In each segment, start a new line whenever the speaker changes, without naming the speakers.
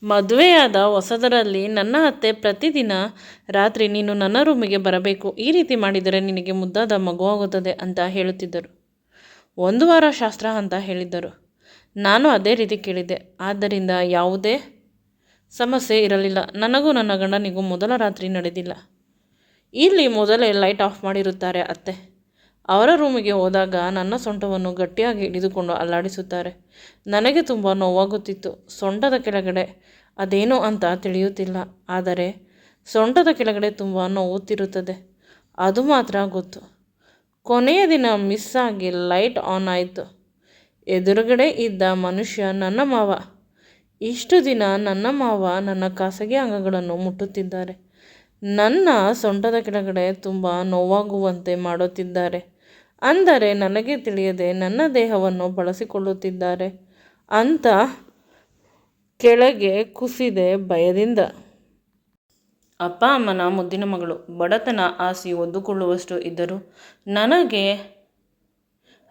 ಮದುವೆಯಾದ ಹೊಸದರಲ್ಲಿ ನನ್ನ ಅತ್ತೆ ಪ್ರತಿದಿನ ರಾತ್ರಿ ನೀನು ನನ್ನ ರೂಮಿಗೆ ಬರಬೇಕು, ಈ ರೀತಿ ಮಾಡಿದರೆ ನಿನಗೆ ಮುದ್ದಾದ ಮಗುವಾಗುತ್ತದೆ ಅಂತ ಹೇಳುತ್ತಿದ್ದರು. 1 ವಾರ ಶಾಸ್ತ್ರ ಅಂತ ಹೇಳಿದ್ದರು. ನಾನು ಅದೇ ರೀತಿ ಕೇಳಿದ್ದೆ. ಆದ್ದರಿಂದ ಯಾವುದೇ ಸಮಸ್ಯೆ ಇರಲಿಲ್ಲ. ನನಗೂ ನನ್ನ ಗಂಡನಿಗೂ ಮೊದಲ ರಾತ್ರಿ ನಡೆದಿಲ್ಲ. ಇಲ್ಲಿ ಮೊದಲೇ ಲೈಟ್ ಆಫ್ ಮಾಡಿರುತ್ತಾರೆ ಅತ್ತೆ. ಅವರ ರೂಮಿಗೆ ಹೋದಾಗ ನನ್ನ ಸೊಂಟವನ್ನು ಗಟ್ಟಿಯಾಗಿ ಹಿಡಿದುಕೊಂಡು ಅಲ್ಲಾಡಿಸುತ್ತಾರೆ. ನನಗೆ ತುಂಬ ನೋವಾಗುತ್ತಿತ್ತು. ಸೊಂಟದ ಕೆಳಗಡೆ ಅದೇನು ಅಂತ ತಿಳಿಯುತ್ತಿಲ್ಲ, ಆದರೆ ಸೊಂಟದ ಕೆಳಗಡೆ ತುಂಬ ನೋವುತ್ತಿರುತ್ತದೆ, ಅದು ಮಾತ್ರ ಗೊತ್ತು. ಕೊನೆಯ ದಿನ ಮಿಸ್ ಆಗಿ ಲೈಟ್ ಆನ್ ಆಯಿತು. ಎದುರುಗಡೆ ಇದ್ದ ಮನುಷ್ಯ ನನ್ನ ಮಾವ. ಇಷ್ಟು ದಿನ ನನ್ನ ಮಾವ ನನ್ನ ಖಾಸಗಿ ಅಂಗಗಳನ್ನು ಮುಟ್ಟುತ್ತಿದ್ದಾರೆ. ನನ್ನ ಸೊಂಟದ ಕೆಳಗಡೆ ತುಂಬ ನೋವಾಗುವಂತೆ ಮಾಡುತ್ತಿದ್ದಾರೆ. ಅಂದರೆ ನನಗೆ ತಿಳಿಯದೆ ನನ್ನ ದೇಹವನ್ನು ಬಳಸಿಕೊಳ್ಳುತ್ತಿದ್ದಾರೆ ಅಂತ ಕೆಳಗೆ ಕುಸಿದೆ ಭಯದಿಂದ. ಅಪ್ಪ ಅಮ್ಮನ ಮುದ್ದಿನ ಮಗಳು. ಬಡತನ ಆಸಿ ಒದ್ದುಕೊಳ್ಳುವಷ್ಟು ಇದ್ದರೂ ನನಗೆ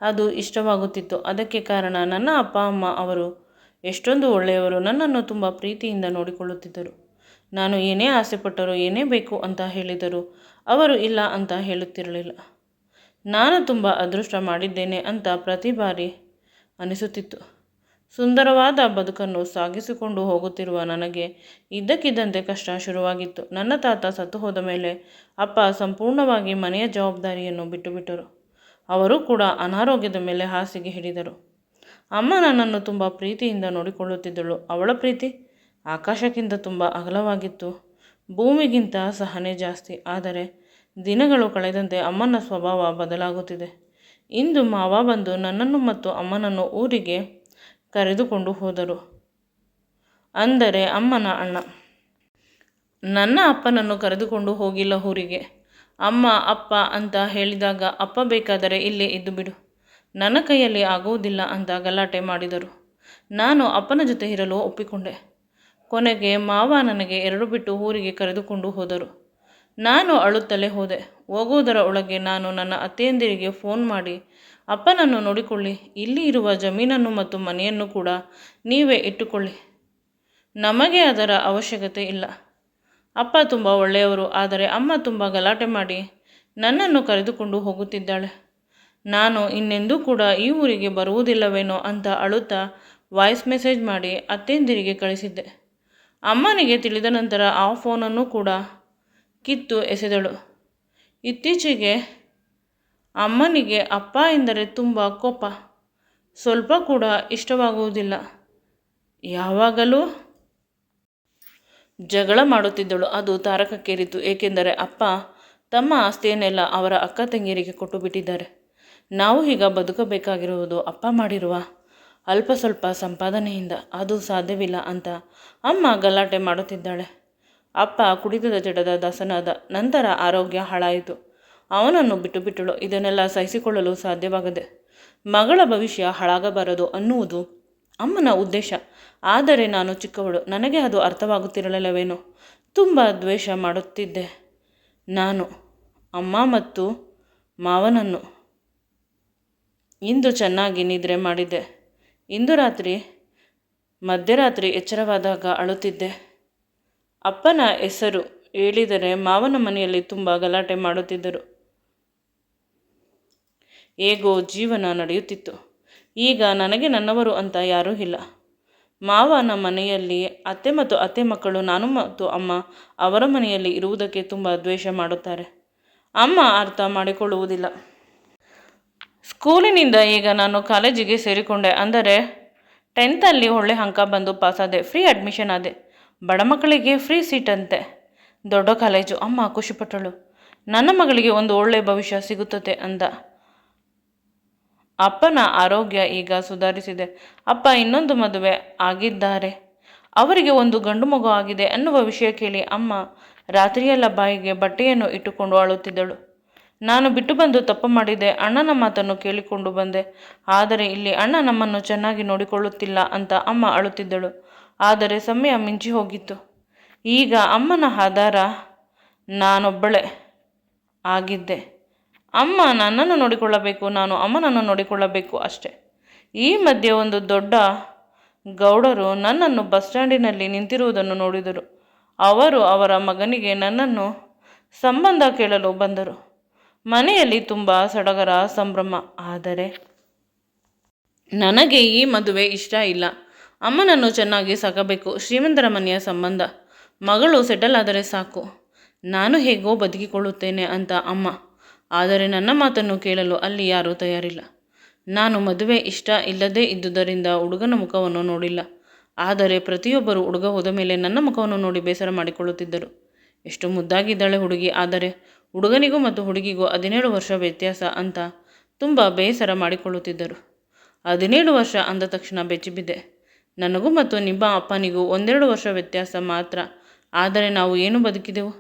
ಅದು ಇಷ್ಟವಾಗುತ್ತಿತ್ತು. ಅದಕ್ಕೆ ಕಾರಣ ನನ್ನ ಅಪ್ಪ ಅಮ್ಮ. ಅವರು ಎಷ್ಟೊಂದು ಒಳ್ಳೆಯವರು. ನನ್ನನ್ನು ತುಂಬ ಪ್ರೀತಿಯಿಂದ ನೋಡಿಕೊಳ್ಳುತ್ತಿದ್ದರು. ನಾನು ಏನೇ ಆಸೆಪಟ್ಟರೂ, ಏನೇ ಬೇಕು ಅಂತ ಹೇಳಿದರೂ ಅವರು ಇಲ್ಲ ಅಂತ ಹೇಳುತ್ತಿರಲಿಲ್ಲ. ನಾನು ತುಂಬ ಅದೃಷ್ಟ ಮಾಡಿದ್ದೇನೆ ಅಂತ ಪ್ರತಿ ಬಾರಿ ಅನಿಸುತ್ತಿತ್ತು. ಸುಂದರವಾದ ಬದುಕನ್ನು ಸಾಗಿಸಿಕೊಂಡು ಹೋಗುತ್ತಿರುವ ನನಗೆ ಇದ್ದಕ್ಕಿದ್ದಂತೆ ಕಷ್ಟ ಶುರುವಾಗಿತ್ತು. ನನ್ನ ತಾತ ಸತ್ತು ಹೋದ ಮೇಲೆ ಅಪ್ಪ ಸಂಪೂರ್ಣವಾಗಿ ಮನೆಯ ಜವಾಬ್ದಾರಿಯನ್ನು ಬಿಟ್ಟುಬಿಟ್ಟರು. ಅವರು ಕೂಡ ಅನಾರೋಗ್ಯದ ಮೇಲೆ ಹಾಸಿಗೆ ಹಿಡಿದರು. ಅಮ್ಮ ನನ್ನನ್ನು ತುಂಬ ಪ್ರೀತಿಯಿಂದ ನೋಡಿಕೊಳ್ಳುತ್ತಿದ್ದಳು. ಅವಳ ಪ್ರೀತಿ ಆಕಾಶಕ್ಕಿಂತ ತುಂಬ ಅಗಲವಾಗಿತ್ತು, ಭೂಮಿಗಿಂತ ಸಹನೆ ಜಾಸ್ತಿ. ಆದರೆ ದಿನಗಳು ಕಳೆದಂತೆ ಅಮ್ಮನ ಸ್ವಭಾವ ಬದಲಾಗುತ್ತಿದೆ. ಇಂದು ಮಾವ ಬಂದು ನನ್ನನ್ನು ಮತ್ತು ಅಮ್ಮನನ್ನು ಊರಿಗೆ ಕರೆದುಕೊಂಡು ಹೋದರು. ಅಂದರೆ ಅಮ್ಮನ ಅಣ್ಣ. ನನ್ನ ಅಪ್ಪನನ್ನು ಕರೆದುಕೊಂಡು ಹೋಗಿಲ್ಲ ಊರಿಗೆ. ಅಮ್ಮ ಅಪ್ಪ ಅಂತ ಹೇಳಿದಾಗ ಅಪ್ಪ ಬೇಕಾದರೆ ಇಲ್ಲೇ ಇದ್ದು ಬಿಡು, ನನ್ನ ಕೈಯಲ್ಲಿ ಆಗುವುದಿಲ್ಲ ಅಂತ ಗಲಾಟೆ ಮಾಡಿದರು. ನಾನು ಅಪ್ಪನ ಜೊತೆ ಇರಲು ಒಪ್ಪಿಕೊಂಡೆ. ಕೊನೆಗೆ ಮಾವ ನನಗೆ 2 ಬಿಟ್ಟು ಊರಿಗೆ ಕರೆದುಕೊಂಡು ಹೋದರು. ನಾನು ಅಳುತ್ತಲೇ ಹೋದೆ. ಹೋಗುವುದರ ಒಳಗೆ ನಾನು ನನ್ನ ಅತ್ತೆಯಂದಿರಿಗೆ ಫೋನ್ ಮಾಡಿ, ಅಪ್ಪನನ್ನು ನೋಡಿಕೊಳ್ಳಿ, ಇಲ್ಲಿ ಇರುವ ಜಮೀನನ್ನು ಮತ್ತು ಮನೆಯನ್ನು ಕೂಡ ನೀವೇ ಇಟ್ಟುಕೊಳ್ಳಿ, ನಮಗೆ ಅದರ ಅವಶ್ಯಕತೆ ಇಲ್ಲ. ಅಪ್ಪ ತುಂಬ ಒಳ್ಳೆಯವರು, ಆದರೆ ಅಮ್ಮ ತುಂಬ ಗಲಾಟೆ ಮಾಡಿ ನನ್ನನ್ನು ಕರೆದುಕೊಂಡು ಹೋಗುತ್ತಿದ್ದಾಳೆ. ನಾನು ಇನ್ನೆಂದೂ ಕೂಡ ಈ ಊರಿಗೆ ಬರುವುದಿಲ್ಲವೇನೋ ಅಂತ ಅಳುತ್ತಾ ವಾಯ್ಸ್ ಮೆಸೇಜ್ ಮಾಡಿ ಅತ್ತೆಯಂದಿರಿಗೆ ಕಳಿಸಿದ್ದೆ. ಅಮ್ಮನಿಗೆ ತಿಳಿದ ನಂತರ ಆ ಫೋನನ್ನು ಕೂಡ ಕಿತ್ತು ಎಸೆದಳು. ಇತ್ತೀಚೆಗೆ ಅಮ್ಮನಿಗೆ ಅಪ್ಪ ಎಂದರೆ ತುಂಬ ಕೋಪ, ಸ್ವಲ್ಪ ಕೂಡ ಇಷ್ಟವಾಗುವುದಿಲ್ಲ. ಯಾವಾಗಲೂ ಜಗಳ ಮಾಡುತ್ತಿದ್ದಳು. ಅದು ತಾರಕಕ್ಕೇರಿತು. ಏಕೆಂದರೆ ಅಪ್ಪ ತಮ್ಮ ಆಸ್ತಿಯನ್ನೆಲ್ಲ ಅವರ ಅಕ್ಕ ತಂಗಿಯರಿಗೆ ಕೊಟ್ಟು ಬಿಟ್ಟಿದ್ದಾರೆ. ನಾವು ಈಗ ಬದುಕಬೇಕಾಗಿರುವುದು ಅಪ್ಪ ಮಾಡಿರುವ ಅಲ್ಪ ಸ್ವಲ್ಪ ಸಂಪಾದನೆಯಿಂದ. ಅದು ಸಾಧ್ಯವಿಲ್ಲ ಅಂತ ಅಮ್ಮ ಗಲಾಟೆ ಮಾಡುತ್ತಿದ್ದಾಳೆ. ಅಪ್ಪ ಕುಡಿತದ ಜಡದ ದಾಸನಾದ. ನಂತರ ಆರೋಗ್ಯ ಹಾಳಾಯಿತು. ಅವನನ್ನು ಬಿಟ್ಟುಬಿಟ್ಟಳು. ಇದನ್ನೆಲ್ಲ ಸಹಿಸಿಕೊಳ್ಳಲು ಸಾಧ್ಯವಾಗದೆ ಮಗಳ ಭವಿಷ್ಯ ಹಾಳಾಗಬಾರದು ಅನ್ನುವುದು ಅಮ್ಮನ ಉದ್ದೇಶ. ಆದರೆ ನಾನು ಚಿಕ್ಕವಳು, ನನಗೆ ಅದು ಅರ್ಥವಾಗುತ್ತಿರಲಿಲ್ಲವೇನೋ. ತುಂಬ ದ್ವೇಷ ಮಾಡುತ್ತಿದ್ದೆ ನಾನು ಅಮ್ಮ ಮತ್ತು ಮಾವನನ್ನು. ಇಂದು ಚೆನ್ನಾಗಿ ನಿದ್ರೆ ಮಾಡಿದ್ದೆ. ಇಂದು ಮಧ್ಯರಾತ್ರಿ ಎಚ್ಚರವಾದಾಗ ಅಳುತ್ತಿದ್ದೆ. ಅಪ್ಪನ ಹೆಸರು ಹೇಳಿದರೆ ಮಾವನ ಮನೆಯಲ್ಲಿ ತುಂಬ ಗಲಾಟೆ ಮಾಡುತ್ತಿದ್ದರು. ಹೇಗೋ ಜೀವನ ನಡೆಯುತ್ತಿತ್ತು. ಈಗ ನನಗೆ ನನ್ನವರು ಅಂತ ಯಾರೂ ಇಲ್ಲ. ಮಾವನ ಮನೆಯಲ್ಲಿ ಅತ್ತೆ ಮತ್ತು ಅತ್ತೆ ಮಕ್ಕಳು, ನಾನು ಮತ್ತು ಅಮ್ಮ ಅವರ ಮನೆಯಲ್ಲಿ ಇರುವುದಕ್ಕೆ ತುಂಬ ದ್ವೇಷ ಮಾಡುತ್ತಾರೆ. ಅಮ್ಮ ಅರ್ಥ ಮಾಡಿಕೊಳ್ಳುವುದಿಲ್ಲ. ಸ್ಕೂಲಿನಿಂದ ಈಗ ನಾನು ಕಾಲೇಜಿಗೆ ಸೇರಿಕೊಂಡೆ. ಅಂದರೆ 10th ಒಳ್ಳೆ ಅಂಕ ಬಂದು ಪಾಸಾದೆ. ಫ್ರೀ ಅಡ್ಮಿಷನ್ ಆದೆ. ಬಡ ಮಕ್ಕಳಿಗೆ ಫ್ರೀ ಸೀಟ್ ಅಂತೆ. ದೊಡ್ಡ ಕಾಲೇಜು. ಅಮ್ಮ ಖುಷಿಪಟ್ಟಳು. ನನ್ನ ಮಗಳಿಗೆ ಒಂದು ಒಳ್ಳೆಯ ಭವಿಷ್ಯ ಸಿಗುತ್ತದೆ ಅಂದ. ಅಪ್ಪನ ಆರೋಗ್ಯ ಈಗ ಸುಧಾರಿಸಿದೆ. ಅಪ್ಪ ಇನ್ನೊಂದು ಮದುವೆ ಆಗಿದ್ದಾರೆ. ಅವರಿಗೆ ಒಂದು ಗಂಡು ಮಗು ಆಗಿದೆ ಅನ್ನುವ ವಿಷಯ ಕೇಳಿ ಅಮ್ಮ ರಾತ್ರಿಯೆಲ್ಲ ಬಾಯಿಗೆ ಬಟ್ಟೆಯನ್ನು ಇಟ್ಟುಕೊಂಡು ಅಳುತ್ತಿದ್ದಳು. ನಾನು ಬಿಟ್ಟು ಬಂದು ತಪ್ಪು ಮಾಡಿದೆ. ಅಣ್ಣನ ಮಾತನ್ನು ಕೇಳಿಕೊಂಡು ಬಂದೆ. ಆದರೆ ಇಲ್ಲಿ ಅಣ್ಣ ನಮ್ಮನ್ನು ಚೆನ್ನಾಗಿ ನೋಡಿಕೊಳ್ಳುತ್ತಿಲ್ಲ ಅಂತ ಅಮ್ಮ ಅಳುತ್ತಿದ್ದಳು. ಆದರೆ ಸಮಯ ಮಿಂಚಿ ಹೋಗಿತ್ತು. ಈಗ ಅಮ್ಮನ ಆಧಾರ ನಾನೊಬ್ಬಳೇ ಆಗಿದ್ದೆ. ಅಮ್ಮ ನನ್ನನ್ನು ನೋಡಿಕೊಳ್ಳಬೇಕು, ನಾನು ಅಮ್ಮನನ್ನು ನೋಡಿಕೊಳ್ಳಬೇಕು ಅಷ್ಟೆ. ಈ ಮಧ್ಯೆ ಒಂದು ದೊಡ್ಡ ಗೌಡರು ನನ್ನನ್ನು ಬಸ್ ಸ್ಟ್ಯಾಂಡಿನಲ್ಲಿ ನಿಂತಿರುವುದನ್ನು ನೋಡಿದರು. ಅವರು ಅವರ ಮಗನಿಗೆ ನನ್ನನ್ನು ಸಂಬಂಧ ಕೇಳಲು ಬಂದರು. ಮನೆಯಲ್ಲಿ ತುಂಬ ಸಡಗರ ಸಂಭ್ರಮ. ಆದರೆ ನನಗೆ ಈ ಮದುವೆ ಇಷ್ಟ ಇಲ್ಲ. ಅಮ್ಮನನ್ನು ಚೆನ್ನಾಗಿ ಸಾಕಬೇಕು. ಶ್ರೀಮಂತರ ಮನೆಯ ಸಂಬಂಧ. ಮಗಳು ಸೆಟಲ್ ಆದರೆ ಸಾಕು. ನಾನು ಹೇಗೋ ಬದುಕಿಕೊಳ್ಳುತ್ತೇನೆ ಅಂತ ಅಮ್ಮ. ಆದರೆ ನನ್ನ ಮಾತನ್ನು ಕೇಳಲು ಅಲ್ಲಿ ಯಾರೂ ತಯಾರಿಲ್ಲ. ನಾನು ಮದುವೆ ಇಷ್ಟ ಇಲ್ಲದೇ ಇದ್ದುದರಿಂದ ಹುಡುಗನ ಮುಖವನ್ನು ನೋಡಿಲ್ಲ. ಆದರೆ ಪ್ರತಿಯೊಬ್ಬರು ಹುಡುಗ ಹೋದ ಮೇಲೆ ನನ್ನ ಮುಖವನ್ನು ನೋಡಿ ಬೇಸರ ಮಾಡಿಕೊಳ್ಳುತ್ತಿದ್ದರು. ಎಷ್ಟು ಮುದ್ದಾಗಿದ್ದಾಳೆ ಹುಡುಗಿ. ಆದರೆ ಹುಡುಗನಿಗೂ ಮತ್ತು ಹುಡುಗಿಗೂ 17 ವರ್ಷ ವ್ಯತ್ಯಾಸ ಅಂತ ತುಂಬ ಬೇಸರ ಮಾಡಿಕೊಳ್ಳುತ್ತಿದ್ದರು. 17 ವರ್ಷ ಅಂದ ತಕ್ಷಣ ಬೆಚ್ಚಿಬಿದ್ದೆ. ನನಗೂ ಮತ್ತು ನಿಮ್ಮ ಅಪ್ಪನಿಗೂ 1-2 ವರ್ಷ ವ್ಯತ್ಯಾಸ ಮಾತ್ರ. ಆದರೆ ನಾವು ಏನು ಬದುಕಿದೆವು?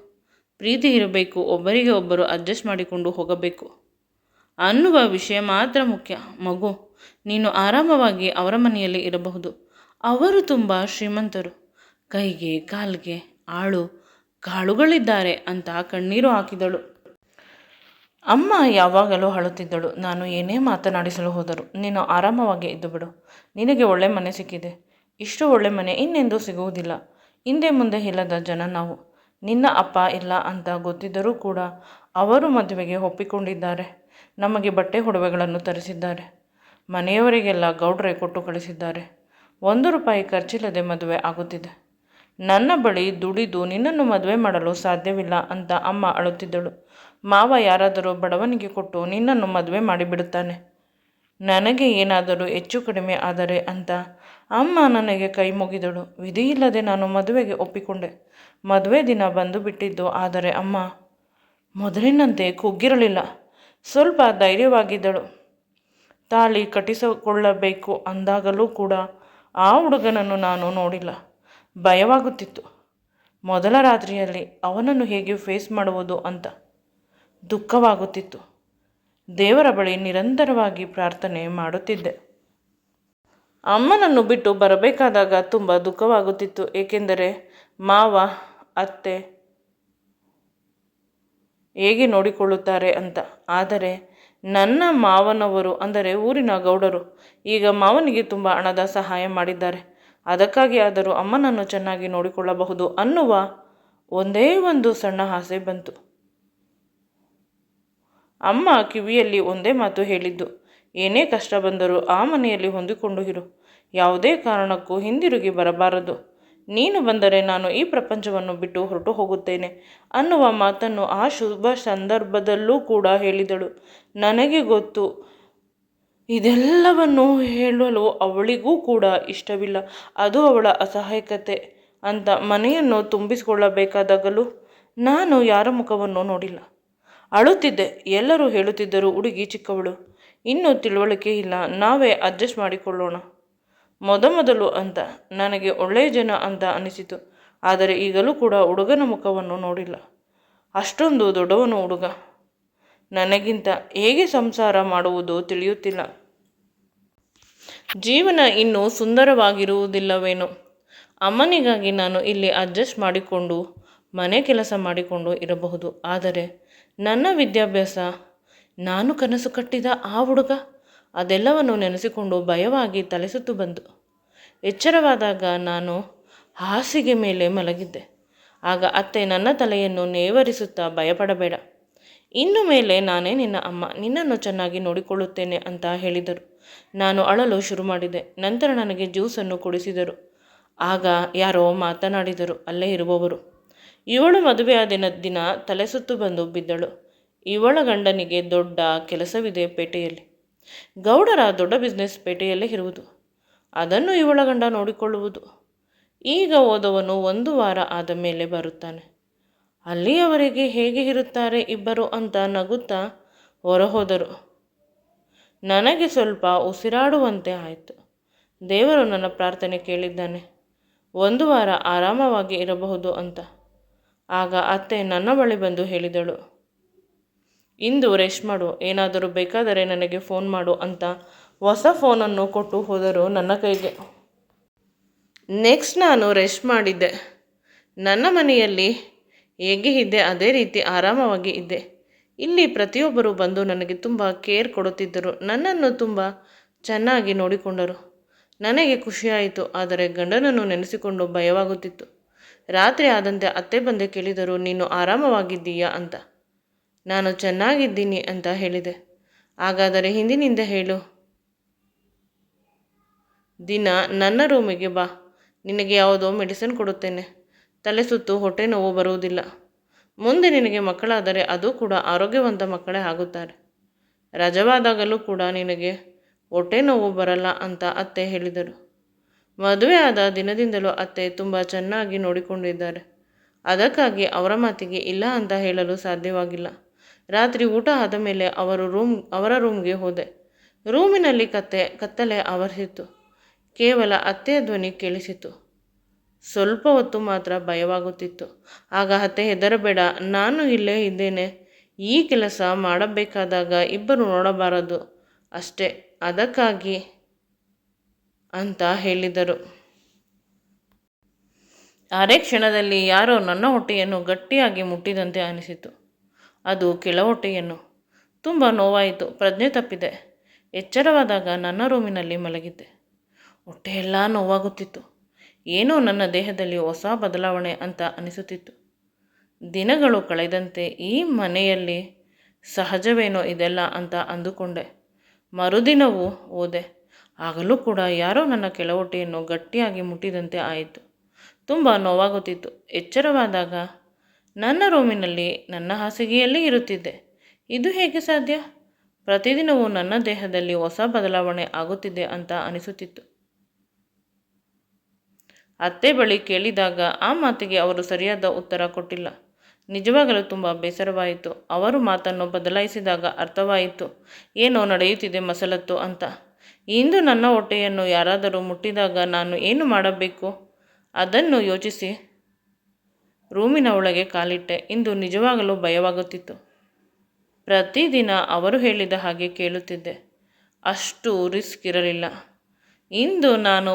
ಪ್ರೀತಿ ಇರಬೇಕು, ಒಬ್ಬರಿಗೆ ಒಬ್ಬರು ಅಡ್ಜಸ್ಟ್ ಮಾಡಿಕೊಂಡು ಹೋಗಬೇಕು ಅನ್ನುವ ವಿಷಯ ಮಾತ್ರ ಮುಖ್ಯ. ಮಗು, ನೀನು ಆರಾಮವಾಗಿ ಅವರ ಮನೆಯಲ್ಲಿ ಇರಬಹುದು. ಅವರು ತುಂಬ ಶ್ರೀಮಂತರು. ಕೈಗೆ ಕಾಲಿಗೆ ಕಾಳುಗಳಿದ್ದಾರೆ ಅಂತ ಕಣ್ಣೀರು ಹಾಕಿದಳು. ಅಮ್ಮ ಯಾವಾಗಲೂ ಅಳುತ್ತಿದ್ದಳು. ನಾನು ಏನೇ ಮಾತನಾಡಿಸಲು ಹೋದರು, ನೀನು ಆರಾಮವಾಗಿ ಇದ್ದು ಬಿಡು. ನಿನಗೆ ಒಳ್ಳೆ ಮನೆ ಸಿಕ್ಕಿದೆ. ಇಷ್ಟು ಒಳ್ಳೆ ಮನೆ ಇನ್ನೆಂದೂ ಸಿಗುವುದಿಲ್ಲ. ಹಿಂದೆ ಮುಂದೆ ಇಲ್ಲದ ಜನ ನಾವು. ನಿನ್ನ ಅಪ್ಪ ಇಲ್ಲ ಅಂತ ಗೊತ್ತಿದ್ದರೂ ಕೂಡ ಅವರು ಮದುವೆಗೆ ಒಪ್ಪಿಕೊಂಡಿದ್ದಾರೆ. ನಮಗೆ ಬಟ್ಟೆ ಒಡವೆಗಳನ್ನು ತರಿಸಿದ್ದಾರೆ. ಮನೆಯವರಿಗೆಲ್ಲ ಗೌಡ್ರೆ ಕೊಟ್ಟು ಕಳಿಸಿದ್ದಾರೆ. 1 ರೂಪಾಯಿ ಖರ್ಚಿಲ್ಲದೆ ಮದುವೆ ಆಗುತ್ತಿದೆ. ನನ್ನ ಬಳಿ ದುಡಿದು ನಿನ್ನನ್ನು ಮದುವೆ ಮಾಡಲು ಸಾಧ್ಯವಿಲ್ಲ ಅಂತ ಅಮ್ಮ ಅಳುತ್ತಿದ್ದಳು. ಮಾವ ಯಾರಾದರೂ ಬಡವನಿಗೆ ಕೊಟ್ಟು ನಿನ್ನನ್ನು ಮದುವೆ ಮಾಡಿಬಿಡುತ್ತಾನೆ. ನನಗೆ ಏನಾದರೂ ಹೆಚ್ಚು ಕಡಿಮೆ ಆದರೆ ಅಂತ ಅಮ್ಮ ನನಗೆ ಕೈ ಮುಗಿದಳು. ವಿಧಿಯಿಲ್ಲದೆ ನಾನು ಮದುವೆಗೆ ಒಪ್ಪಿಕೊಂಡೆ. ಮದುವೆ ದಿನ ಬಂದು ಬಿಟ್ಟಿದ್ದು. ಆದರೆ ಅಮ್ಮ ಮೊದಲಿನಂತೆ ಕುಗ್ಗಿರಲಿಲ್ಲ. ಸ್ವಲ್ಪ ಧೈರ್ಯವಾಗಿದ್ದಳು. ತಾಳಿ ಕಟ್ಟಿಸಿಕೊಳ್ಳಬೇಕು ಅಂದಾಗಲೂ ಕೂಡ ಆ ಹುಡುಗನನ್ನು ನಾನು ನೋಡಿಲ್ಲ. ಭಯವಾಗುತ್ತಿತ್ತು. ಮೊದಲ ರಾತ್ರಿಯಲ್ಲಿ ಅವನನ್ನು ಹೇಗೆ ಫೇಸ್ ಮಾಡುವುದು ಅಂತ ದುಃಖವಾಗುತ್ತಿತ್ತು. ದೇವರ ಬಳಿ ನಿರಂತರವಾಗಿ ಪ್ರಾರ್ಥನೆ ಮಾಡುತ್ತಿದ್ದೆ. ಅಮ್ಮನನ್ನು ಬಿಟ್ಟು ಬರಬೇಕಾದಾಗ ತುಂಬ ದುಃಖವಾಗುತ್ತಿತ್ತು. ಏಕೆಂದರೆ ಮಾವ ಅತ್ತೆ ಹೇಗೆ ನೋಡಿಕೊಳ್ಳುತ್ತಾರೆ ಅಂತ. ಆದರೆ ನನ್ನ ಮಾವನವರು ಅಂದರೆ ಊರಿನ ಗೌಡರು ಈಗ ಮಾವನಿಗೆ ತುಂಬ ಹಣದ ಸಹಾಯ ಮಾಡಿದ್ದಾರೆ. ಅದಕ್ಕಾಗಿ ಆದರೂ ಅಮ್ಮನನ್ನು ಚೆನ್ನಾಗಿ ನೋಡಿಕೊಳ್ಳಬಹುದು ಅನ್ನುವ ಒಂದೇ ಒಂದು ಸಣ್ಣ ಆಸೆ ಬಂತು. ಅಮ್ಮ ಕಿವಿಯಲ್ಲಿ ಒಂದೇ ಮಾತು ಹೇಳಿದ್ದು, ಏನೇ ಕಷ್ಟ ಬಂದರೂ ಆ ಮನೆಯಲ್ಲಿ ಹೊಂದಿಕೊಂಡು ಇರು. ಯಾವುದೇ ಕಾರಣಕ್ಕೂ ಹಿಂದಿರುಗಿ ಬರಬಾರದು. ನೀನು ಬಂದರೆ ನಾನು ಈ ಪ್ರಪಂಚವನ್ನು ಬಿಟ್ಟು ಹೊರಟು ಹೋಗುತ್ತೇನೆ ಅನ್ನುವ ಮಾತನ್ನು ಆ ಶುಭ ಸಂದರ್ಭದಲ್ಲೂ ಕೂಡ ಹೇಳಿದಳು. ನನಗೆ ಗೊತ್ತು, ಇದೆಲ್ಲವನ್ನು ಹೇಳಲು ಅವಳಿಗೂ ಕೂಡ ಇಷ್ಟವಿಲ್ಲ. ಅದು ಅವಳ ಅಸಹಾಯಕತೆ ಅಂತ. ಮನೆಯನ್ನು ತುಂಬಿಸಿಕೊಳ್ಳಬೇಕಾದಾಗಲೂ ನಾನು ಯಾರ ಮುಖವನ್ನು ನೋಡಿಲ್ಲ. ಅಳುತ್ತಿದ್ದೆ. ಎಲ್ಲರೂ ಹೇಳುತ್ತಿದ್ದರು, ಹುಡುಗಿ ಚಿಕ್ಕವಳು, ಇನ್ನೂ ತಿಳುವಳಿಕೆ ಇಲ್ಲ, ನಾವೇ ಅಡ್ಜಸ್ಟ್ ಮಾಡಿಕೊಳ್ಳೋಣ. ಮೊದಲು ಅಂತ ನನಗೆ ಒಳ್ಳೆಯ ಜನ ಅಂತ ಅನಿಸಿತು. ಆದರೆ ಈಗಲೂ ಕೂಡ ಹುಡುಗನ ಮುಖವನ್ನು ನೋಡಿಲ್ಲ. ಅಷ್ಟೊಂದು ದೊಡ್ಡವನು ಹುಡುಗ. ನನಗಿಂತ ಹೇಗೆ ಸಂಸಾರ ಮಾಡುವುದು ತಿಳಿಯುತ್ತಿಲ್ಲ. ಜೀವನ ಇನ್ನೂ ಸುಂದರವಾಗಿರುವುದಿಲ್ಲವೇನೋ. ಅಮ್ಮನಿಗಾಗಿ ನಾನು ಇಲ್ಲಿ ಅಡ್ಜಸ್ಟ್ ಮಾಡಿಕೊಂಡು ಮನೆ ಕೆಲಸ ಮಾಡಿಕೊಂಡು ಇರಬಹುದು. ಆದರೆ ನನ್ನ ವಿದ್ಯಾಭ್ಯಾಸ, ನಾನು ಕನಸು ಕಟ್ಟಿದ ಆ ಹುಡುಗ, ಅದೆಲ್ಲವನ್ನು ನೆನೆಸಿಕೊಂಡು ಭಯವಾಗಿ ತಲೆಸುತ್ತು ಬಂತು. ಎಚ್ಚರವಾದಾಗ ನಾನು ಹಾಸಿಗೆ ಮೇಲೆ ಮಲಗಿದ್ದೆ. ಆಗ ಅತ್ತೆ ನನ್ನ ತಲೆಯನ್ನು ನೇವರಿಸುತ್ತಾ, ಭಯಪಡಬೇಡ, ಇನ್ನು ಮೇಲೆ ನಾನೇ ನಿನ್ನ ಅಮ್ಮ, ನಿನ್ನನ್ನು ಚೆನ್ನಾಗಿ ನೋಡಿಕೊಳ್ಳುತ್ತೇನೆ ಅಂತ ಹೇಳಿದರು. ನಾನು ಅಳಲು ಶುರು ಮಾಡಿದೆ. ನಂತರ ನನಗೆ ಜ್ಯೂಸನ್ನು ಕುಡಿಸಿದರು. ಆಗ ಯಾರೋ ಮಾತನಾಡಿದರು, ಅಲ್ಲೇ ಇರುವವರು. ಇವಳು ಮದುವೆಯಾದ ದಿನ ತಲೆಸುತ್ತು ಬಂದು ಬಿದ್ದಳು. ಇವಳ ಗಂಡನಿಗೆ ದೊಡ್ಡ ಕೆಲಸವಿದೆ ಪೇಟೆಯಲ್ಲಿ. ಗೌಡರ ದೊಡ್ಡ ಬಿಸ್ನೆಸ್ ಪೇಟೆಯಲ್ಲೇ ಇರುವುದು. ಅದನ್ನು ಇವಳ ಗಂಡ ನೋಡಿಕೊಳ್ಳುವುದು. ಈಗ ಹೋದವನು 1 ವಾರ ಆದ ಮೇಲೆ ಬರುತ್ತಾನೆ. ಅಲ್ಲಿಯವರೆಗೆ ಹೇಗೆ ಇರುತ್ತಾರೆ ಇಬ್ಬರು ಅಂತ ನಗುತ್ತಾ ಹೊರಹೋದರು. ನನಗೆ ಸ್ವಲ್ಪ ಉಸಿರಾಡುವಂತೆ ಆಯಿತು. ದೇವರು ನನ್ನ ಪ್ರಾರ್ಥನೆ ಕೇಳಿದ್ದಾನೆ. 1 ವಾರ ಆರಾಮವಾಗಿ ಇರಬಹುದು ಅಂತ. ಆಗ ಅತ್ತೆ ನನ್ನ ಬಳಿ ಬಂದು ಹೇಳಿದಳು, ಇಂದು ರೆಸ್ಟ್ ಮಾಡು, ಏನಾದರೂ ಬೇಕಾದರೆ ನನಗೆ ಫೋನ್ ಮಾಡು ಅಂತ ಹೊಸ ಫೋನನ್ನು ಕೊಟ್ಟು ಹೋದರು ನನ್ನ ಕೈಗೆ. ನೆಕ್ಸ್ಟ್ ನಾನು ರೆಸ್ಟ್ ಮಾಡಿದ್ದೆ. ನನ್ನ ಮನೆಯಲ್ಲಿ ಹೇಗೆ ಇದ್ದೆ ಅದೇ ರೀತಿ ಆರಾಮವಾಗಿ ಇದ್ದೆ. ಇಲ್ಲಿ ಪ್ರತಿಯೊಬ್ಬರು ಬಂದು ನನಗೆ ತುಂಬ ಕೇರ್ ಕೊಡುತ್ತಿದ್ದರು. ನನ್ನನ್ನು ತುಂಬ ಚೆನ್ನಾಗಿ ನೋಡಿಕೊಂಡರು. ನನಗೆ ಖುಷಿಯಾಯಿತು, ಆದರೆ ಗಂಡನನ್ನು ನೆನೆಸಿಕೊಂಡು ಭಯವಾಗುತ್ತಿತ್ತು. ರಾತ್ರಿ ಆದಂತೆ ಅತ್ತೆ ಬಂದೆ ಕೇಳಿದರು, ನೀನು ಆರಾಮವಾಗಿದ್ದೀಯಾ ಅಂತ. ನಾನು ಚೆನ್ನಾಗಿದ್ದೀನಿ ಅಂತ ಹೇಳಿದೆ. ಹಾಗಾದರೆ ಹಿಂದಿನಿಂದ ಹೇಳು. ದಿನ ನನ್ನ ರೂಮಿಗೆ ಬಾ, ನಿನಗೆ ಯಾವುದೋ ಮೆಡಿಸಿನ್ ಕೊಡುತ್ತೇನೆ. ತಲೆ ಸುತ್ತು, ಹೊಟ್ಟೆ ನೋವು ಬರುವುದಿಲ್ಲ. ಮುಂದೆ ನಿನಗೆ ಮಕ್ಕಳಾದರೆ ಅದು ಕೂಡ ಆರೋಗ್ಯವಂತ ಮಕ್ಕಳೇ ಆಗುತ್ತಾರೆ. ರಜವಾದಾಗಲೂ ಕೂಡ ನಿನಗೆ ಹೊಟ್ಟೆ ನೋವು ಬರಲ್ಲ ಅಂತ ಅತ್ತೆ ಹೇಳಿದರು. ಮದುವೆ ಆದ ದಿನದಿಂದಲೂ ಅತ್ತೆ ತುಂಬ ಚೆನ್ನಾಗಿ ನೋಡಿಕೊಂಡಿದ್ದಾರೆ. ಅದಕ್ಕಾಗಿ ಅವರ ಮಾತಿಗೆ ಇಲ್ಲ ಅಂತ ಹೇಳಲು ಸಾಧ್ಯವಾಗಿಲ್ಲ. ರಾತ್ರಿ ಊಟ ಆದ ಮೇಲೆ ಅವರ ರೂಮ್ಗೆ ಹೋದೆ. ರೂಮಿನಲ್ಲಿ ಕತ್ತಲೆ ಆವರಿಸಿತ್ತು. ಕೇವಲ ಅತ್ತೆಯ ಧ್ವನಿ ಕೇಳಿಸಿತು. ಸ್ವಲ್ಪ ಹೊತ್ತು ಮಾತ್ರ ಭಯವಾಗುತ್ತಿತ್ತು. ಆಗ ಅತ್ತೆ, ಹೆದರಬೇಡ, ನಾನು ಇಲ್ಲೇ ಇದ್ದೇನೆ. ಈ ಕೆಲಸ ಮಾಡಬೇಕಾದಾಗ ಇಬ್ಬರು ನೋಡಬಾರದು ಅಷ್ಟೇ, ಅದಕ್ಕಾಗಿ ಅಂತ ಹೇಳಿದರು. ಅರೆ ಕ್ಷಣದಲ್ಲಿ ಯಾರೋ ನನ್ನ ಹೊಟ್ಟೆಯನ್ನು ಗಟ್ಟಿಯಾಗಿ ಮುಟ್ಟಿದಂತೆ ಅನಿಸಿತು. ಅದು ಕೆಳ ಹೊಟ್ಟೆಯನ್ನು. ತುಂಬ ನೋವಾಯಿತು. ಪ್ರಜ್ಞೆ ತಪ್ಪಿದೆ. ಎಚ್ಚರವಾದಾಗ ನನ್ನ ರೂಮಿನಲ್ಲಿ ಮಲಗಿದ್ದೆ. ಹೊಟ್ಟೆಯೆಲ್ಲ ನೋವಾಗುತ್ತಿತ್ತು. ಏನೋ ನನ್ನ ದೇಹದಲ್ಲಿ ಹೊಸ ಬದಲಾವಣೆ ಅಂತ ಅನಿಸುತ್ತಿತ್ತು. ದಿನಗಳು ಕಳೆದಂತೆ ಈ ಮನೆಯಲ್ಲಿ ಸಹಜವೇನೋ ಇದೆಲ್ಲ ಅಂತ ಅಂದುಕೊಂಡೆ. ಮರುದಿನವೂ ಹೋದೆ. ಆಗಲೂ ಕೂಡ ಯಾರೋ ನನ್ನ ಕೆಳಹೊಟ್ಟೆಯನ್ನು ಗಟ್ಟಿಯಾಗಿ ಮುಟ್ಟಿದಂತೆ ಆಯಿತು. ತುಂಬ ನೋವಾಗುತ್ತಿತ್ತು. ಎಚ್ಚರವಾದಾಗ ನನ್ನ ರೂಮಿನಲ್ಲಿ ನನ್ನ ಹಾಸಿಗೆಯಲ್ಲಿ ಇರುತ್ತಿದ್ದೆ. ಇದು ಹೇಗೆ ಸಾಧ್ಯ? ಪ್ರತಿದಿನವೂ ನನ್ನ ದೇಹದಲ್ಲಿ ಹೊಸ ಬದಲಾವಣೆ ಆಗುತ್ತಿದೆ ಅಂತ ಅನಿಸುತ್ತಿತ್ತು. ಅತ್ತೆ ಬಳಿ ಕೇಳಿದಾಗ ಆ ಮಾತಿಗೆ ಅವರು ಸರಿಯಾದ ಉತ್ತರ ಕೊಟ್ಟಿಲ್ಲ. ನಿಜವಾಗಲೂ ತುಂಬ ಬೇಸರವಾಯಿತು. ಅವರು ಮಾತನ್ನು ಬದಲಾಯಿಸಿದಾಗ ಅರ್ಥವಾಯಿತು, ಏನೋ ನಡೆಯುತ್ತಿದೆ ಮಸಲತ್ತು ಅಂತ. ಇಂದು ನನ್ನ ಹೊಟ್ಟೆಯನ್ನು ಯಾರಾದರೂ ಮುಟ್ಟಿದಾಗ ನಾನು ಏನು ಮಾಡಬೇಕು ಅದನ್ನು ಯೋಚಿಸಿ ರೂಮಿನ ಒಳಗೆ ಕಾಲಿಟ್ಟೆ. ಇಂದು ನಿಜವಾಗಲೂ ಭಯವಾಗುತ್ತಿತ್ತು. ಪ್ರತಿದಿನ ಅವರು ಹೇಳಿದ ಹಾಗೆ ಕೇಳುತ್ತಿದ್ದೆ. ಅಷ್ಟು ರಿಸ್ಕ್ ಇರಲಿಲ್ಲ. ಇಂದು ನಾನು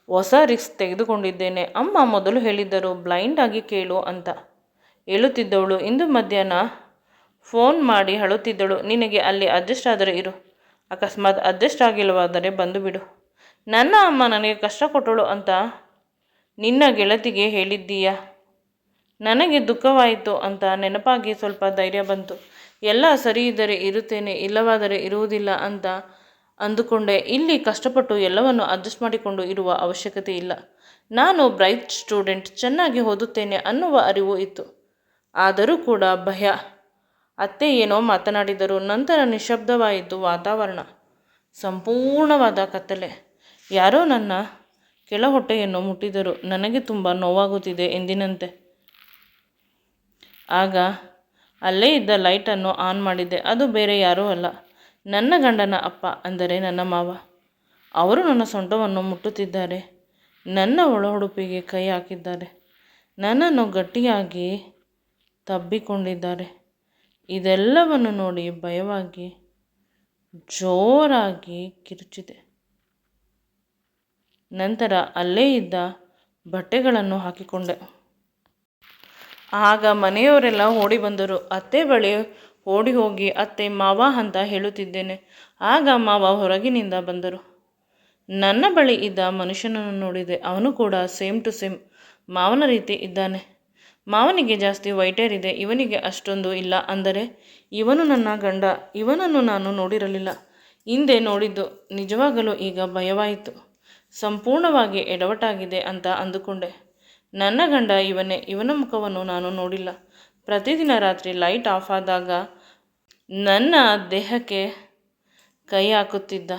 ಹೊಸ ರಿಸ್ಕ್ ತೆಗೆದುಕೊಂಡಿದ್ದೇನೆ. ಅಮ್ಮ ಮೊದಲು ಹೇಳಿದ್ದರು ಬ್ಲೈಂಡ್ ಆಗಿ ಕೇಳು ಅಂತ ಹೇಳುತ್ತಿದ್ದವಳು ಇಂದು ಮಧ್ಯಾಹ್ನ ಫೋನ್ ಮಾಡಿ ಅಳುತ್ತಿದ್ದಳು. ನಿನಗೆ ಅಲ್ಲಿ ಅಡ್ಜಸ್ಟ್ ಆದರೆ ಇರು, ಅಕಸ್ಮಾತ್ ಅಡ್ಜಸ್ಟ್ ಆಗಿಲ್ಲವಾದರೆ ಬಂದು ಬಿಡು. ನನ್ನ ಅಮ್ಮ ನನಗೆ ಕಷ್ಟ ಕೊಟ್ಟಳು ಅಂತ ನಿನ್ನ ಗೆಳತಿಗೆ ಹೇಳಿದ್ದೀಯಾ? ನನಗೆ ದುಃಖವಾಯಿತು ಅಂತ ನೆನಪಾಗಿ ಸ್ವಲ್ಪ ಧೈರ್ಯ ಬಂತು. ಎಲ್ಲ ಸರಿ ಇದ್ದರೆ ಇರುತ್ತೇನೆ, ಇಲ್ಲವಾದರೆ ಇರುವುದಿಲ್ಲ ಅಂತ ಅಂದುಕೊಂಡೆ. ಇಲ್ಲಿ ಕಷ್ಟಪಟ್ಟು ಎಲ್ಲವನ್ನು ಅಡ್ಜಸ್ಟ್ ಮಾಡಿಕೊಂಡು ಇರುವ ಅವಶ್ಯಕತೆ ಇಲ್ಲ. ನಾನು ಬ್ರೈಟ್ ಸ್ಟೂಡೆಂಟ್, ಚೆನ್ನಾಗಿ ಓದುತ್ತೇನೆ ಅನ್ನುವ ಅರಿವು ಇತ್ತು. ಆದರೂ ಕೂಡ ಭಯ. ಅತ್ತೆ ಏನೋ ಮಾತನಾಡಿದರು. ನಂತರ ನಿಶ್ಶಬ್ದವಾಯಿತು ವಾತಾವರಣ. ಸಂಪೂರ್ಣವಾದ ಕತ್ತಲೆ. ಯಾರೋ ನನ್ನ ಕೆಳ ಹೊಟ್ಟೆಯನ್ನು ಮುಟ್ಟಿದರು. ನನಗೆ ತುಂಬ ನೋವಾಗುತ್ತಿದೆ ಎಂದಿನಂತೆ. ಆಗ ಅಲ್ಲೇ ಇದ್ದ ಲೈಟನ್ನು ಆನ್ ಮಾಡಿದ್ದೆ. ಅದು ಬೇರೆ ಯಾರೂ ಅಲ್ಲ, ನನ್ನ ಗಂಡನ ಅಪ್ಪ, ಅಂದರೆ ನನ್ನ ಮಾವ. ಅವರು ನನ್ನ ಸೊಂಟವನ್ನು ಮುಟ್ಟುತ್ತಿದ್ದಾರೆ. ನನ್ನ ಒಳಹುಡುಪಿಗೆ ಕೈ ಹಾಕಿದ್ದಾರೆ. ನನ್ನನ್ನು ಗಟ್ಟಿಯಾಗಿ ತಬ್ಬಿಕೊಂಡಿದ್ದಾರೆ. ಇದೆಲ್ಲವನ್ನು ನೋಡಿ ಭಯವಾಗಿ ಜೋರಾಗಿ ಕಿರುಚಿದೆ. ನಂತರ ಅಲ್ಲೇ ಇದ್ದ ಬಟ್ಟೆಗಳನ್ನು ಹಾಕಿಕೊಂಡೆ. ಆಗ ಮನೆಯವರೆಲ್ಲ ಓಡಿ ಬಂದರು. ಅತ್ತೆ ಬಳಿ ಓಡಿ ಹೋಗಿ ಅತ್ತೆ, ಮಾವ ಅಂತ ಹೇಳುತ್ತಿದ್ದೇನೆ. ಆಗ ಮಾವ ಹೊರಗಿನಿಂದ ಬಂದರು. ನನ್ನ ಬಳಿ ಇದ್ದ ಮನುಷ್ಯನನ್ನು ನೋಡಿದೆ. ಅವನು ಕೂಡ ಸೇಮ್ ಟು ಸೇಮ್ ಮಾವನ ರೀತಿ ಇದ್ದಾನೆ. ಮಾವನಿಗೆ ಜಾಸ್ತಿ ವೈಟ್ ಹೇರ್ ಇದೆ, ಇವನಿಗೆ ಅಷ್ಟೊಂದು ಇಲ್ಲ. ಅಂದರೆ ಇವನು ನನ್ನ ಗಂಡ. ಇವನನ್ನು ನಾನು ನೋಡಿರಲಿಲ್ಲ, ಹಿಂದೆ ನೋಡಿದ್ದು. ನಿಜವಾಗಲೂ ಈಗ ಭಯವಾಯಿತು. ಸಂಪೂರ್ಣವಾಗಿ ಎಡವಟ್ಟಾಗಿದೆ ಅಂತ ಅಂದುಕೊಂಡೆ. ನನ್ನ ಗಂಡ ಇವನೇ. ಇವನ ಮುಖವನ್ನು ನಾನು ನೋಡಿಲ್ಲ. ಪ್ರತಿದಿನ ರಾತ್ರಿ ಲೈಟ್ ಆಫ್ ಆದಾಗ ನನ್ನ ದೇಹಕ್ಕೆ ಕೈ ಹಾಕುತ್ತಿದ್ದ.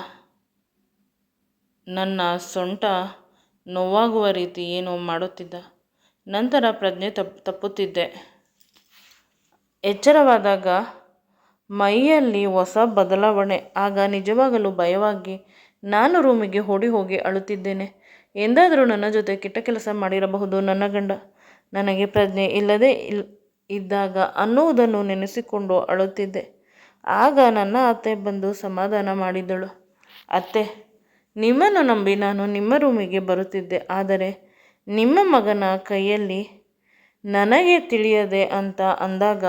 ನನ್ನ ಸೊಂಟ ನೋವಾಗುವ ರೀತಿ ಏನೋ ಮಾಡುತ್ತಿದ್ದ. ನಂತರ ಪ್ರಜ್ಞೆ ತಪ್ಪುತ್ತಿದ್ದೆ. ಎಚ್ಚರವಾದಾಗ ಮೈಯಲ್ಲಿ ಹೊಸ ಬದಲಾವಣೆ. ಆಗ ನಿಜವಾಗಲೂ ಭಯವಾಗಿ ನಾನು ರೂಮಿಗೆ ಓಡಿ ಹೋಗಿ ಅಳುತ್ತಿದ್ದೇನೆ. ಎಂದಾದರೂ ನನ್ನ ಜೊತೆ ಕೆಟ್ಟ ಕೆಲಸ ಮಾಡಿರಬಹುದು ನನ್ನ ಗಂಡ, ನನಗೆ ಪ್ರಜ್ಞೆ ಇಲ್ಲದೆ ಇದ್ದಾಗ ಅನ್ನುವುದನ್ನು ನೆನೆಸಿಕೊಂಡು ಅಳುತ್ತಿದ್ದೆ. ಆಗ ನನ್ನ ಅತ್ತೆ ಬಂದು ಸಮಾಧಾನ ಮಾಡಿದಳು. ಅತ್ತೆ, ನಿಮ್ಮನ್ನು ನಂಬಿ ನಾನು ನಿಮ್ಮ ರೂಮಿಗೆ ಬರುತ್ತಿದ್ದೆ. ಆದರೆ ನಿಮ್ಮ ಮಗನ ಕೈಯಲ್ಲಿ ನನಗೆ ತಿಳಿಯದೆ ಅಂತ ಅಂದಾಗ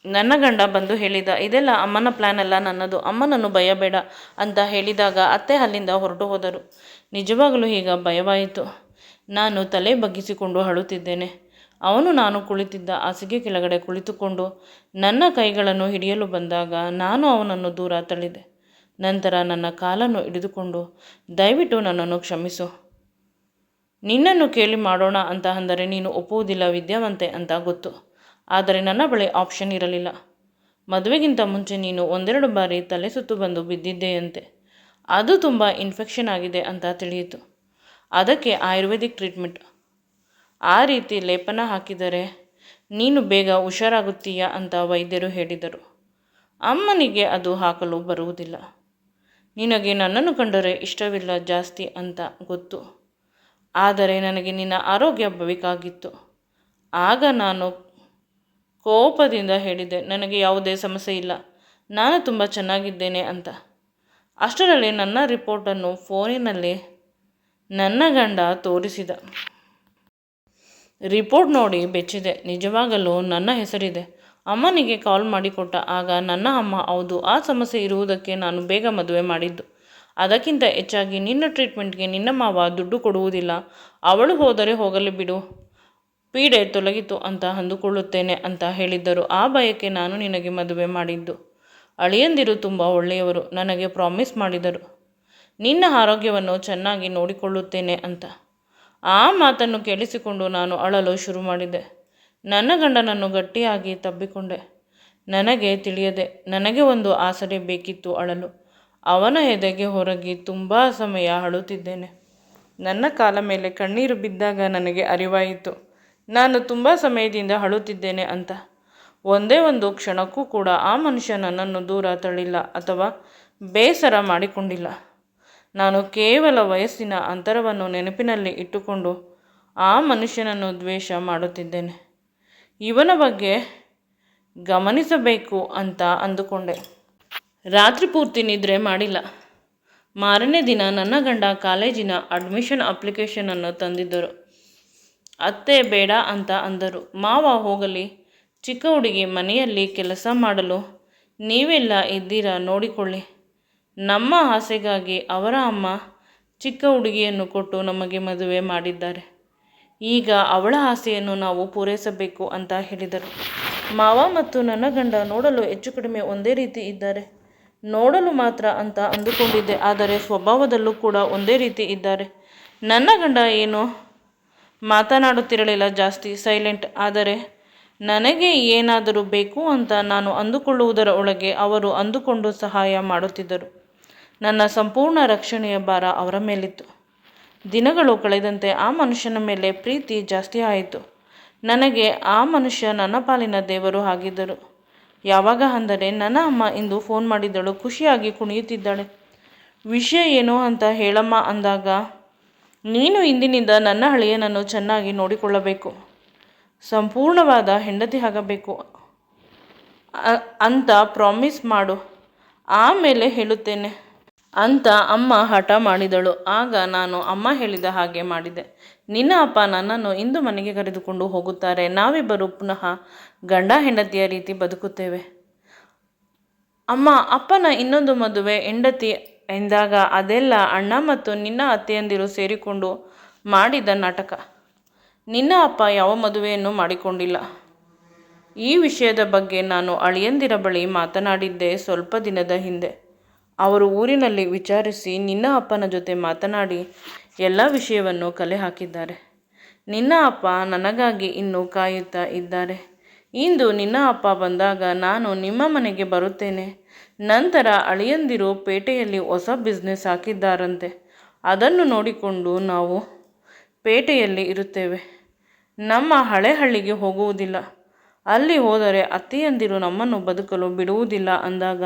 ನನ್ನ ಗಂಡ ಬಂದು ಹೇಳಿದ, ಇದೆಲ್ಲ ಅಮ್ಮನ ಪ್ಲ್ಯಾನ್ ಅಲ್ಲ, ನನ್ನದು, ಅಮ್ಮನನ್ನು ಭಯಬೇಡ ಅಂತ ಹೇಳಿದಾಗ ಅತ್ತೆ ಅಲ್ಲಿಂದ ಹೊರಟು ಹೋದರು. ನಿಜವಾಗಲೂ ಈಗ ಭಯವಾಯಿತು. ನಾನು ತಲೆ ಬಗ್ಗಿಸಿಕೊಂಡು ಅಳುತ್ತಿದ್ದೇನೆ. ಅವನು ನಾನು ಕುಳಿತಿದ್ದ ಹಾಸಿಗೆ ಕೆಳಗಡೆ ಕುಳಿತುಕೊಂಡು ನನ್ನ ಕೈಗಳನ್ನು ಹಿಡಿಯಲು ಬಂದಾಗ ನಾನು ಅವನನ್ನು ದೂರ ತಳ್ಳಿದೆ. ನಂತರ ನನ್ನ ಕಾಲನ್ನು ಹಿಡಿದುಕೊಂಡು, ದಯವಿಟ್ಟು ನನ್ನನ್ನು ಕ್ಷಮಿಸು. ನಿನ್ನನ್ನು ಕೇಳಿ ಮಾಡೋಣ ಅಂತ ಅಂದರೆ ನೀನು ಒಪ್ಪುವುದಿಲ್ಲ, ವಿದ್ಯಾವಂತೆ ಅಂತ ಗೊತ್ತು. ಆದರೆ ನನ್ನ ಬಳಿ ಆಪ್ಷನ್ ಇರಲಿಲ್ಲ. ಮದುವೆಗಿಂತ ಮುಂಚೆ ನೀನು ಒಂದೆರಡು ಬಾರಿ ತಲೆ ಸುತ್ತು ಬಂದು ಬಿದ್ದಿದ್ದೆಯಂತೆ. ಅದು ತುಂಬ ಇನ್ಫೆಕ್ಷನ್ ಆಗಿದೆ ಅಂತ ತಿಳಿಯಿತು. ಅದಕ್ಕೆ ಆಯುರ್ವೇದಿಕ್ ಟ್ರೀಟ್ಮೆಂಟ್, ಆ ರೀತಿ ಲೇಪನ ಹಾಕಿದರೆ ನೀನು ಬೇಗ ಹುಷಾರಾಗುತ್ತೀಯಾ ಅಂತ ವೈದ್ಯರು ಹೇಳಿದರು. ಅಮ್ಮನಿಗೆ ಅದು ಹಾಕಲು ಬರುವುದಿಲ್ಲ. ನಿನಗೆ ನನ್ನನ್ನು ಕಂಡರೆ ಇಷ್ಟವಿಲ್ಲ ಜಾಸ್ತಿ ಅಂತ ಗೊತ್ತು. ಆದರೆ ನನಗೆ ನಿನ್ನ ಆರೋಗ್ಯ ಬೇಕಾಗಿತ್ತು. ಆಗ ನಾನು ಕೋಪದಿಂದ ಹೇಳಿದೆ, ನನಗೆ ಯಾವುದೇ ಸಮಸ್ಯೆ ಇಲ್ಲ, ನಾನು ತುಂಬ ಚೆನ್ನಾಗಿದ್ದೇನೆ ಅಂತ. ಅಷ್ಟರಲ್ಲಿ ನನ್ನ ರಿಪೋರ್ಟನ್ನು ಫೋನಿನಲ್ಲಿ ನನ್ನ ಗಂಡ ತೋರಿಸಿದ. ರಿಪೋರ್ಟ್ ನೋಡಿ ಬೆಚ್ಚಿದೆ. ನಿಜವಾಗಲೂ ನನ್ನ ಹೆಸರಿದೆ. ಅಮ್ಮನಿಗೆ ಕಾಲ್ ಮಾಡಿಕೊಟ್ಟ. ಆಗ ನನ್ನ ಅಮ್ಮ, ಹೌದು, ಆ ಸಮಸ್ಯೆ ಇರುವುದಕ್ಕೆ ನಾನು ಬೇಗ ಮದುವೆ ಮಾಡಿದ್ದು. ಅದಕ್ಕಿಂತ ಹೆಚ್ಚಾಗಿ ನಿನ್ನ ಟ್ರೀಟ್ಮೆಂಟ್ಗೆ ನಿನ್ನ ಮಾವ ದುಡ್ಡು ಕೊಡುವುದಿಲ್ಲ. ಅವಳು ಹೋದರೆ ಹೋಗಲಿ ಬಿಡು, ಪೀಡೆ ತೊಲಗಿತು ಅಂತ ಅಂದುಕೊಳ್ಳುತ್ತೇನೆ ಅಂತ ಹೇಳಿದ್ದರು. ಆ ಭಯಕ್ಕೆ ನಾನು ನಿನಗೆ ಮದುವೆ ಮಾಡಿದ್ದು. ಅಳಿಯಂದಿರು ತುಂಬ ಒಳ್ಳೆಯವರು. ನನಗೆ ಪ್ರಾಮಿಸ್ ಮಾಡಿದರು, ನಿನ್ನ ಆರೋಗ್ಯವನ್ನು ಚೆನ್ನಾಗಿ ನೋಡಿಕೊಳ್ಳುತ್ತೇನೆ ಅಂತ. ಆ ಮಾತನ್ನು ಕೇಳಿಸಿಕೊಂಡು ನಾನು ಅಳಲು ಶುರು ಮಾಡಿದೆ. ನನ್ನ ಗಂಡನನ್ನು ಗಟ್ಟಿಯಾಗಿ ತಬ್ಬಿಕೊಂಡೆ. ನನಗೆ ತಿಳಿಯದೆ ನನಗೆ ಒಂದು ಆಸರೆ ಬೇಕಿತ್ತು ಅಳಲು. ಅವನ ಎದೆಗೆ ಹೊರಗಿ ತುಂಬ ಸಮಯ ಅಳುತ್ತಿದ್ದೇನೆ. ನನ್ನ ಕಾಲ ಮೇಲೆ ಕಣ್ಣೀರು ಬಿದ್ದಾಗ ನನಗೆ ಅರಿವಾಯಿತು, ನಾನು ತುಂಬ ಸಮಯದಿಂದ ಅಳುತ್ತಿದ್ದೇನೆ ಅಂತ. ಒಂದೇ ಒಂದು ಕ್ಷಣಕ್ಕೂ ಕೂಡ ಆ ಮನುಷ್ಯ ನನ್ನನ್ನು ದೂರ ತಳ್ಳಿಲ್ಲ ಅಥವಾ ಬೇಸರ ಮಾಡಿಕೊಂಡಿಲ್ಲ. ನಾನು ಕೇವಲ ವಯಸ್ಸಿನ ಅಂತರವನ್ನು ನೆನಪಿನಲ್ಲಿ ಇಟ್ಟುಕೊಂಡು ಆ ಮನುಷ್ಯನನ್ನು ದ್ವೇಷ ಮಾಡುತ್ತಿದ್ದೇನೆ. ಇವನ ಬಗ್ಗೆ ಗಮನಿಸಬೇಕು ಅಂತ ಅಂದುಕೊಂಡೆ. ರಾತ್ರಿ ಪೂರ್ತಿ ನಿದ್ರೆ ಮಾಡಿಲ್ಲ. ಮಾರನೇ ದಿನ ನನ್ನ ಗಂಡ ಕಾಲೇಜಿನ ಅಡ್ಮಿಷನ್ ಅಪ್ಲಿಕೇಶನನ್ನು ತಂದಿದ್ದರು. ಅತ್ತೆ ಬೇಡ ಅಂತ ಅಂದರು. ಮಾವ, ಹೋಗಲಿ, ಚಿಕ್ಕ ಹುಡುಗಿ, ಮನೆಯಲ್ಲಿ ಕೆಲಸ ಮಾಡಲು ನೀವೆಲ್ಲ ಇದ್ದೀರಾ, ನೋಡಿಕೊಳ್ಳಿ. ನಮ್ಮ ಆಸೆಗಾಗಿ ಅವರ ಅಮ್ಮ ಚಿಕ್ಕ ಹುಡುಗಿಯನ್ನು ಕೊಟ್ಟು ನಮಗೆ ಮದುವೆ ಮಾಡಿದ್ದಾರೆ. ಈಗ ಅವಳ ಆಸೆಯನ್ನು ನಾವು ಪೂರೈಸಬೇಕು ಅಂತ ಹೇಳಿದರು. ಮಾವ ಮತ್ತು ನನ್ನ ಗಂಡ ನೋಡಲು ಹೆಚ್ಚು ಕಡಿಮೆ ಒಂದೇ ರೀತಿ ಇದ್ದಾರೆ. ನೋಡಲು ಮಾತ್ರ ಅಂತ ಅಂದುಕೊಂಡಿದ್ದೆ, ಆದರೆ ಸ್ವಭಾವದಲ್ಲೂ ಕೂಡ ಒಂದೇ ರೀತಿ ಇದ್ದಾರೆ. ನನ್ನ ಗಂಡ ಏನು ಮಾತನಾಡುತ್ತಿರಲಿಲ್ಲ, ಜಾಸ್ತಿ ಸೈಲೆಂಟ್. ಆದರೆ ನನಗೆ ಏನಾದರೂ ಬೇಕು ಅಂತ ನಾನು ಅಂದುಕೊಳ್ಳುವುದರ ಒಳಗೆ ಅವರು ಅಂದುಕೊಂಡು ಸಹಾಯ ಮಾಡುತ್ತಿದ್ದರು. ನನ್ನ ಸಂಪೂರ್ಣ ರಕ್ಷಣೆಯ ಭಾರ ಅವರ ಮೇಲಿತ್ತು. ದಿನಗಳು ಕಳೆದಂತೆ ಆ ಮನುಷ್ಯನ ಮೇಲೆ ಪ್ರೀತಿ ಜಾಸ್ತಿ ಆಯಿತು. ನನಗೆ ಆ ಮನುಷ್ಯ ನನ್ನ ಪಾಲಿನ ದೇವರು ಆಗಿದ್ದರು. ಯಾವಾಗ ಅಂದರೆ ನನ್ನ ಅಮ್ಮ ಇಂದು ಫೋನ್ ಮಾಡಿದ್ದಳು, ಖುಷಿಯಾಗಿ ಕುಣಿಯುತ್ತಿದ್ದಾಳೆ. ವಿಷಯ ಏನು ಅಂತ ಹೇಳಮ್ಮ ಅಂದಾಗ, ನೀನು ಇಂದಿನಿಂದ ನನ್ನ ಅಳಿಯನನ್ನು ಚೆನ್ನಾಗಿ ನೋಡಿಕೊಳ್ಳಬೇಕು, ಸಂಪೂರ್ಣವಾದ ಹೆಂಡತಿ ಆಗಬೇಕು ಅಂತ ಪ್ರಾಮಿಸ್ ಮಾಡು, ಆಮೇಲೆ ಹೇಳುತ್ತೇನೆ ಅಂತ ಅಮ್ಮ ಹಠ ಮಾಡಿದಳು. ಆಗ ನಾನು ಅಮ್ಮ ಹೇಳಿದ ಹಾಗೆ ಮಾಡಿದೆ. ನಿನ್ನ ಅಪ್ಪ ನನ್ನನ್ನು ಇಂದು ಮನೆಗೆ ಕರೆದುಕೊಂಡು ಹೋಗುತ್ತಾರೆ. ನಾವಿಬ್ಬರು ಪುನಃ ಗಂಡ ಹೆಂಡತಿಯ ರೀತಿ ಬದುಕುತ್ತೇವೆ. ಅಮ್ಮ, ಅಪ್ಪನ ಇನ್ನೊಂದು ಮದುವೆ ಹೆಂಡತಿ ಎಂದಾಗ ಅದೆಲ್ಲ ಅಣ್ಣ ಮತ್ತು ನಿನ್ನ ಅತ್ತೆಯಂದಿರು ಸೇರಿಕೊಂಡು ಮಾಡಿದ ನಾಟಕ. ನಿನ್ನ ಅಪ್ಪ ಯಾವ ಮದುವೆಯನ್ನು ಮಾಡಿಕೊಂಡಿಲ್ಲ. ಈ ವಿಷಯದ ಬಗ್ಗೆ ನಾನು ಅಳಿಯಂದಿರ ಬಳಿ ಮಾತನಾಡಿದ್ದೆ ಸ್ವಲ್ಪ ದಿನದ ಹಿಂದೆ. ಅವರು ಊರಿನಲ್ಲಿ ವಿಚಾರಿಸಿ ನಿನ್ನ ಅಪ್ಪನ ಜೊತೆ ಮಾತನಾಡಿ ಎಲ್ಲ ವಿಷಯವನ್ನು ಕಲೆ ಹಾಕಿದ್ದಾರೆ. ನಿನ್ನ ಅಪ್ಪ ನನಗಾಗಿ ಇನ್ನೂ ಕಾಯುತ್ತಾ ಇದ್ದಾರೆ. ಇಂದು ನಿನ್ನ ಅಪ್ಪ ಬಂದಾಗ ನಾನು ನಿಮ್ಮ ಮನೆಗೆ ಬರುತ್ತೇನೆ. ನಂತರ ಅಳಿಯಂದಿರು ಪೇಟೆಯಲ್ಲಿ ಹೊಸ ಬಿಸ್ನೆಸ್ ಹಾಕಿದ್ದಾರಂತೆ. ಅದನ್ನು ನೋಡಿಕೊಂಡು ನಾವು ಪೇಟೆಯಲ್ಲಿ ಇರುತ್ತೇವೆ. ನಮ್ಮ ಹಳೆ ಹಳ್ಳಿಗೆ ಹೋಗುವುದಿಲ್ಲ. ಅಲ್ಲಿ ಹೋದರೆ ಅತ್ತೆಯಂದಿರು ನಮ್ಮನ್ನು ಬದುಕಲು ಬಿಡುವುದಿಲ್ಲ ಅಂದಾಗ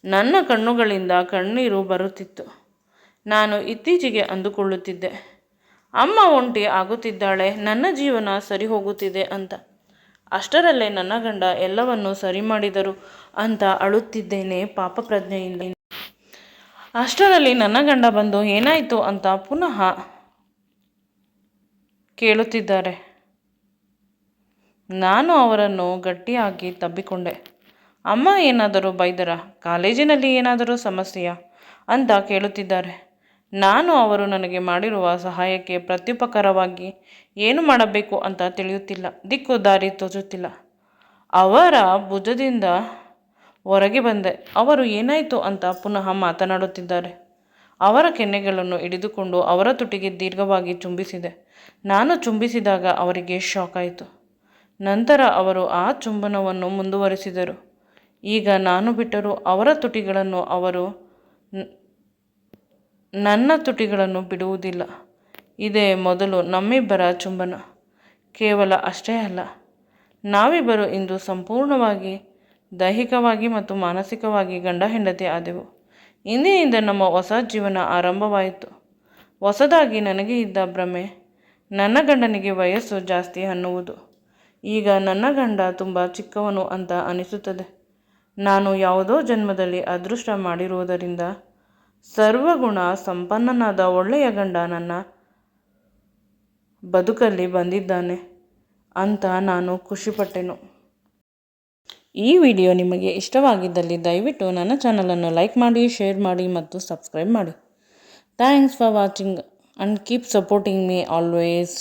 ನನ್ನ ಕಣ್ಣುಗಳಿಂದ ಕಣ್ಣೀರು ಬರುತ್ತಿತ್ತು. ನಾನು ಇತ್ತೀಚೆಗೆ ಅಂದುಕೊಳ್ಳುತ್ತಿದ್ದೆ, ಅಮ್ಮ ಒಂಟಿ ಆಗುತ್ತಿದ್ದಾಳೆ, ನನ್ನ ಜೀವನ ಸರಿ ಹೋಗುತ್ತಿದೆ ಅಂತ. ಅಷ್ಟರಲ್ಲೇ ನನ್ನ ಗಂಡ ಎಲ್ಲವನ್ನೂ ಸರಿ ಮಾಡಿದರು ಅಂತ ಅಳುತ್ತಿದ್ದೇನೆ ಪಾಪ ಪ್ರಜ್ಞೆಯಿಂದ. ಅಷ್ಟರಲ್ಲಿ ನನ್ನ ಗಂಡ ಬಂದು ಏನಾಯಿತು ಅಂತ ಪುನಃ ಕೇಳುತ್ತಿದ್ದಾರೆ. ನಾನು ಅವರನ್ನು ಗಟ್ಟಿಯಾಗಿ ತಬ್ಬಿಕೊಂಡೆ. ಅಮ್ಮ ಏನಾದರೂ ಬೈದರ? ಕಾಲೇಜಿನಲ್ಲಿ ಏನಾದರೂ ಸಮಸ್ಯೆಯಾ ಅಂತ ಕೇಳುತ್ತಿದ್ದಾರೆ. ನಾನು ಅವರು ನನಗೆ ಮಾಡಿರುವ ಸಹಾಯಕ್ಕೆ ಪ್ರತ್ಯುಪಕಾರವಾಗಿ ಏನು ಮಾಡಬೇಕು ಅಂತ ತಿಳಿಯುತ್ತಿಲ್ಲ. ದಿಕ್ಕು ದಾರಿ ತೋಚುತ್ತಿಲ್ಲ. ಅವರ ಭುಜದಿಂದ ಹೊರಗೆ ಬಂದೆ. ಅವರು ಏನಾಯಿತು ಅಂತ ಪುನಃ ಮಾತನಾಡುತ್ತಿದ್ದಾರೆ. ಅವರ ಕೆನ್ನೆಗಳನ್ನು ಹಿಡಿದುಕೊಂಡು ಅವರ ತುಟಿಗೆ ದೀರ್ಘವಾಗಿ ಚುಂಬಿಸಿದೆ. ನಾನು ಚುಂಬಿಸಿದಾಗ ಅವರಿಗೆ ಶಾಕ್ ಆಯಿತು. ನಂತರ ಅವರು ಆ ಚುಂಬನವನ್ನು ಮುಂದುವರಿಸಿದರು. ಈಗ ನಾನು ಬಿಟ್ಟರೂ ಅವರ ತುಟಿಗಳನ್ನು ಅವರು ನನ್ನ ತುಟಿಗಳನ್ನು ಬಿಡುವುದಿಲ್ಲ. ಇದೇ ಮೊದಲು ನಮ್ಮಿಬ್ಬರ ಚುಂಬನ. ಕೇವಲ ಅಷ್ಟೇ ಅಲ್ಲ, ನಾವಿಬ್ಬರು ಇಂದು ಸಂಪೂರ್ಣವಾಗಿ ದೈಹಿಕವಾಗಿ ಮತ್ತು ಮಾನಸಿಕವಾಗಿ ಗಂಡ ಹೆಂಡತಿ ಆದೆವು. ಇಂದಿನಿಂದ ನಮ್ಮ ಹೊಸ ಜೀವನ ಆರಂಭವಾಯಿತು. ಹೊಸದಾಗಿ ನನಗೆ ಇದ್ದ ಭ್ರಮೆ ನನ್ನ ಗಂಡನಿಗೆ ವಯಸ್ಸು ಜಾಸ್ತಿ ಅನ್ನುವುದು. ಈಗ ನನ್ನ ಗಂಡ ತುಂಬ ಚಿಕ್ಕವನು ಅಂತ ಅನಿಸುತ್ತದೆ. ನಾನು ಯಾವುದೋ ಜನ್ಮದಲ್ಲಿ ಅದೃಷ್ಟ ಮಾಡಿರುವುದರಿಂದ ಸರ್ವಗುಣ ಸಂಪನ್ನನಾದ ಒಳ್ಳೆಯ ಗಂಡ ನನ್ನ ಬದುಕಲ್ಲಿ ಬಂದಿದ್ದಾನೆ ಅಂತ ನಾನು ಖುಷಿಪಟ್ಟೆನು. ಈ ವಿಡಿಯೋ ನಿಮಗೆ ಇಷ್ಟವಾಗಿದ್ದಲ್ಲಿ ದಯವಿಟ್ಟು ನನ್ನ ಚಾನಲನ್ನು ಲೈಕ್ ಮಾಡಿ, ಶೇರ್ ಮಾಡಿ ಮತ್ತು ಸಬ್ಸ್ಕ್ರೈಬ್ ಮಾಡಿ. Thanks for watching and keep supporting me always.